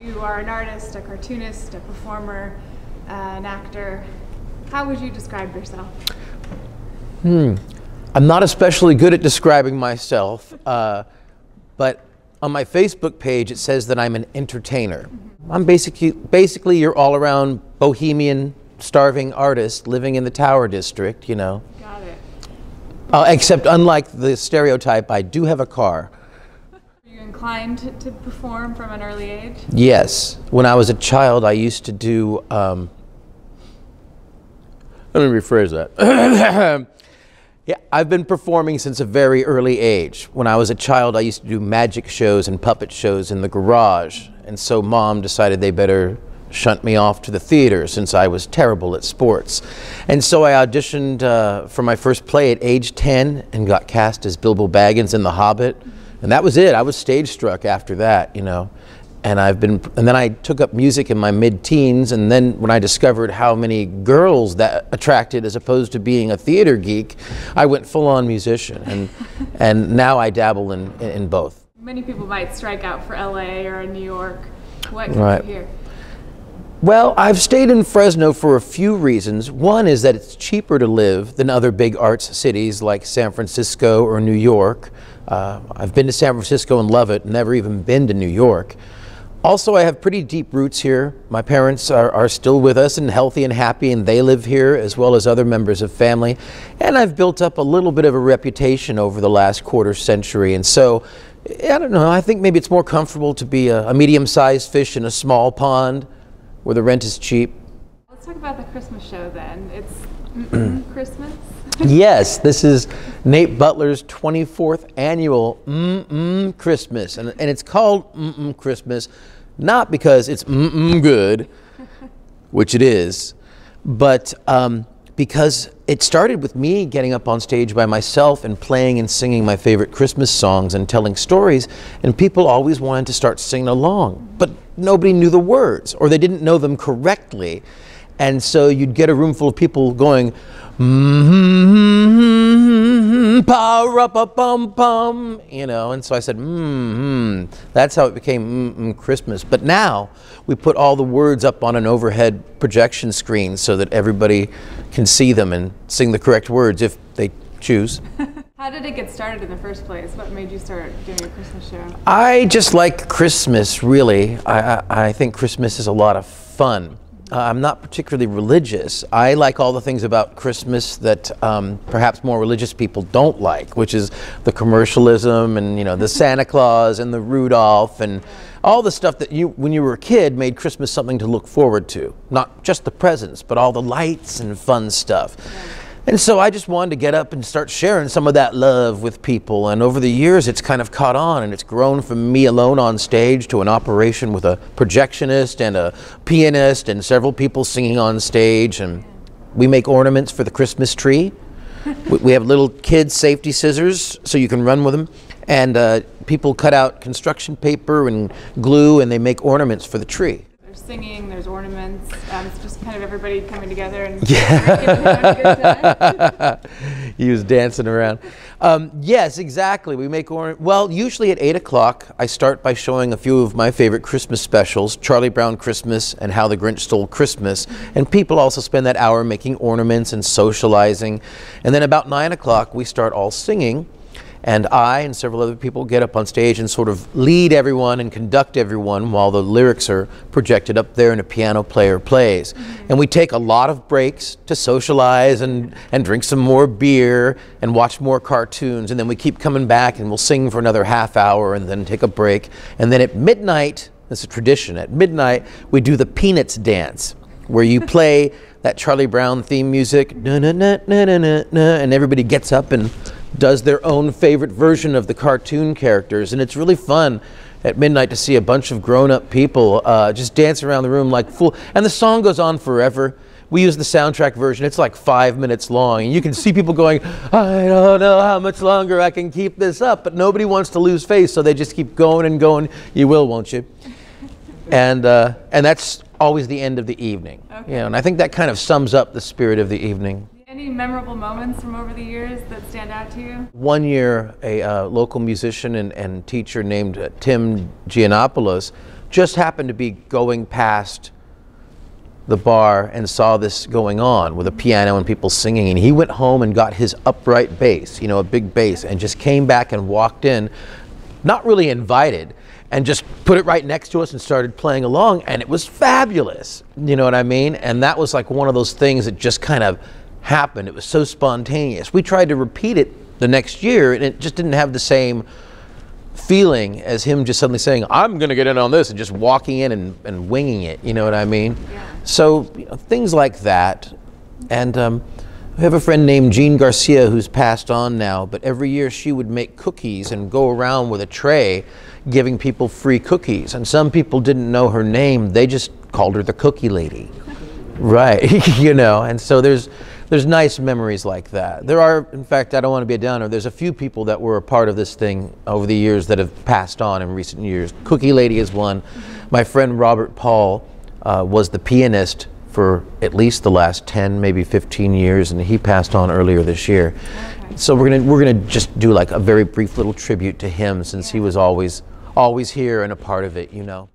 You are an artist, a cartoonist, a performer, an actor. How would you describe yourself? I'm not especially good at describing myself, but on my Facebook page it says that I'm an entertainer. I'm basically your all-around bohemian, starving artist living in the Tower District, you know. Got it. Except unlike the stereotype, I do have a car. Were you inclined to perform from an early age? Yes. When I was a child, I used to do, let me rephrase that. Yeah, I've been performing since a very early age. When I was a child, I used to do magic shows and puppet shows in the garage. And so Mom decided they better shunt me off to the theater since I was terrible at sports. And so I auditioned for my first play at age 10 and got cast as Bilbo Baggins in The Hobbit. And that was it. I was stage struck after that, you know. And then I took up music in my mid-teens, and then when I discovered how many girls that attracted as opposed to being a theater geek, I went full-on musician, and now I dabble in both. Many people might strike out for LA or New York. What kept you here? Well, I've stayed in Fresno for a few reasons. One is that it's cheaper to live than other big arts cities like San Francisco or New York. I've been to San Francisco and love it, never even been to New York. Also, I have pretty deep roots here. My parents are still with us and healthy and happy, and they live here as well as other members of family. And I've built up a little bit of a reputation over the last quarter century. And so, I don't know, I think maybe it's more comfortable to be a medium-sized fish in a small pond where the rent is cheap. Let's talk about the Christmas show then. It's Christmas? Yes, this is Nate Butler's 24th annual Christmas. And it's called Christmas not because it's good, which it is, but because it started with me getting up on stage by myself and playing and singing my favorite Christmas songs and telling stories, and people always wanted to start singing along, but nobody knew the words or they didn't know them correctly. And so you'd get a room full of people going, pa-ra-pa-pum-pum, you know, and so I said, that's how it became Christmas. But now we put all the words up on an overhead projection screen so that everybody can see them and sing the correct words if they choose. How did it get started in the first place? What made you start doing a Christmas show? I just like Christmas, really. I think Christmas is a lot of fun. I'm not particularly religious. I like all the things about Christmas that perhaps more religious people don't like, which is the commercialism and, you know, the Santa Claus and the Rudolph and all the stuff that when you were a kid, made Christmas something to look forward to. Not just the presents, but all the lights and fun stuff. Yeah. And so I just wanted to get up and start sharing some of that love with people. And over the years, it's kind of caught on, and it's grown from me alone on stage to an operation with a projectionist and a pianist and several people singing on stage. And we make ornaments for the Christmas tree. We have little kids' safety scissors so you can run with them. And people cut out construction paper and glue, and they make ornaments for the tree. Singing, there's ornaments, it's just kind of everybody coming together and He was dancing around. Yes, exactly. We make well, usually at 8 o'clock, I start by showing a few of my favorite Christmas specials, Charlie Brown Christmas and How the Grinch Stole Christmas. And people also spend that hour making ornaments and socializing. And then about 9 o'clock, we start all singing. And I and several other people get up on stage and sort of lead everyone and conduct everyone while the lyrics are projected up there and a piano player plays. And we take a lot of breaks to socialize and drink some more beer and watch more cartoons. And then we keep coming back and we'll sing for another half hour and then take a break. And then at midnight, it's a tradition, at midnight we do the Peanuts dance, where you play that Charlie Brown theme music, na na na na na na, and everybody gets up and does their own favorite version of the cartoon characters. And it's really fun at midnight to see a bunch of grown-up people just dance around the room like fool. And the song goes on forever. We use the soundtrack version. It's like 5 minutes long. And you can see people going, I don't know how much longer I can keep this up. But nobody wants to lose face, so they just keep going and going. You will, won't you? And that's always the end of the evening. Okay. You know, and I think that kind of sums up the spirit of the evening. Any memorable moments from over the years that stand out to you? One year, a local musician and teacher named Tim Giannopoulos just happened to be going past the bar and saw this going on with a piano and people singing, and he went home and got his upright bass, you know, a big bass, and just came back and walked in, not really invited, and just put it right next to us and started playing along, and it was fabulous, you know what I mean? And that was like one of those things that just kind of happened. It was so spontaneous. We tried to repeat it the next year, and it just didn't have the same feeling as him just suddenly saying, I'm going to get in on this, and just walking in and winging it, you know what I mean? Yeah. So, you know, things like that. And we have a friend named Jean Garcia who's passed on now, but every year she would make cookies and go around with a tray giving people free cookies. And some people didn't know her name, they just called her the Cookie Lady. Right, you know, and so there's nice memories like that. There are, in fact, I don't want to be a downer, there's a few people that were a part of this thing over the years that have passed on in recent years. Cookie Lady is one. My friend Robert Paul was the pianist for at least the last 10, maybe 15 years, and he passed on earlier this year. Okay. So we're gonna just do like a very brief little tribute to him, since he was always here and a part of it, you know.